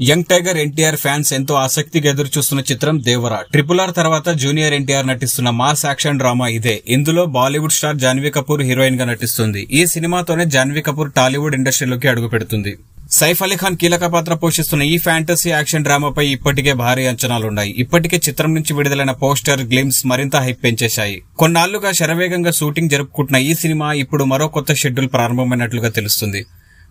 Young tiger NTR fans ఎంతో ఆసక్తిగా ఎదురు చూస్తున్న చిత్రం దేవర. RRR తర్వాత జూనియర్ ఎన్టీఆర్ నటిస్తున్న మాస్ యాక్షన్ డ్రామా ఇదే. ఇందులో బాలీవుడ్ స్టార్ జాన్వీ కపూర్ హీరోయిన్ గా నటిస్తుంది. ఈ సినిమాతోనే జాన్వీ కపూర్ టాలీవుడ్ ఇండస్ట్రీలోకి అడుగు పెడుతుంది. సైఫ్ అలీ ఖాన్ కీలక పాత్ర పోషిస్తున్న ఈ ఫ్యాంటసీ యాక్షన్ డ్రామాపై ఇప్పటికే భారీ అంచనాలున్నాయి. ఇప్పటికే చిత్రం నుంచి విడుదలైన పోస్టర్, గ్లిమ్స్ మరింత హైప్ పెంచేశాయి. కొన్నాళ్లుగా శరవేగంగా షూటింగ్ జరుపుకుంటున్న ఈ సినిమా ఇప్పుడు మరో కొత్త షెడ్యూల్ ప్రారంభమైనట్లుగా తెలుస్తుంది.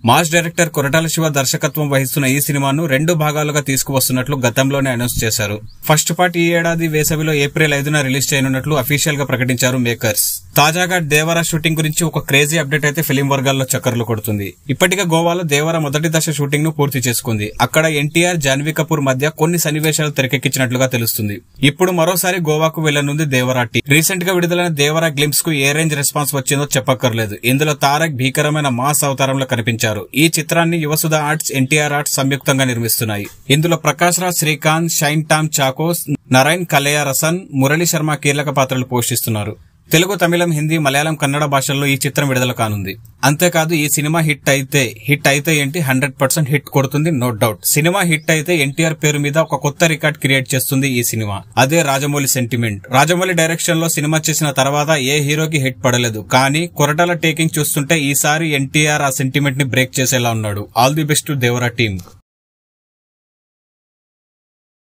మాస్ డైరెక్టర్ కొరటాల శివ దర్శకత్వం వహిస్తున్న ఈ సినిమాను 2 భాగాలుగా తీసుకువస్తున్నట్లు గతంలోనే అనౌన్స్ చేశారు. ఫస్ట్ పార్ట్ ఈ ఏడాది వేసవిలో ఏప్రిల్ 5న రిలీజ్ చేయనున్నట్లు అఫీషియల్ గా ప్రకటించారు మేకర్స్. తాజాగా దేవర షూటింగ్ గురించి ఒక క్రేజీ అప్డేట్ అయితే ఫిలిం వర్గాల్లో చక్కర్లు కొడుతుంది. ఇప్పటికే గోవాలో దేవర మొదటి దశ షూటింగ్ ను పూర్తి చేసుకుంది. అక్కడ ఎన్టీఆర్, జాన్వీ కపూర్ మధ్య కొన్ని సన్నివేశాలు తెరకెక్కించినట్లుగా తెలుస్తుంది. ఇప్పుడు మరోసారి గోవాకు వెళ్లనుంది దేవర టీం. రీసెంట్ గా విడుదలైన దేవర గ్లిమ్స్ కు ఏ రేంజ్ రెస్పాన్స్ వచ్చిందో చెప్పక్కర్లేదు. ఇందులో తారక్ భీకరమైన మాస్ అవతారంలో కనిపించారు. ఈ చిత్రాన్ని యువసుధ ఆర్ట్స్, ఎన్టీఆర్ ఆర్ట్స్ సంయుక్తంగా నిర్మిస్తున్నాయి. ఇందులో ప్రకాష్ రాజ్, శ్రీకాంత్, షైన్ టామ్ చాకోస్, నరైన్ కలయారసన్, మురళీ శర్మ కీలక పాత్రలు పోషిస్తున్నారు. తెలుగు, తమిళం, హిందీ, మలయాళం, కన్నడ భాషల్లో ఈ చిత్రం విడుదల కానుంది. అంతేకాదు ఈ సినిమా హిట్ అయితే ఏంటి 100% హిట్ కొడుతుంది, నో డౌట్. సినిమా హిట్ అయితే ఎన్టీఆర్ పేరు మీద ఒక కొత్త రికార్డ్ క్రియేట్ చేస్తుంది ఈ సినిమా. అదే రాజమౌళి సెంటిమెంట్. రాజమౌళి డైరెక్షన్ లో సినిమా చేసిన తర్వాత ఏ హీరోకి హిట్ పడలేదు. కానీ కొరటాల టేకింగ్ చూస్తుంటే ఈసారి ఎన్టీఆర్ ఆ సెంటిమెంట్ ని బ్రేక్ చేసేలా ఉన్నాడు. All the best to Devara team.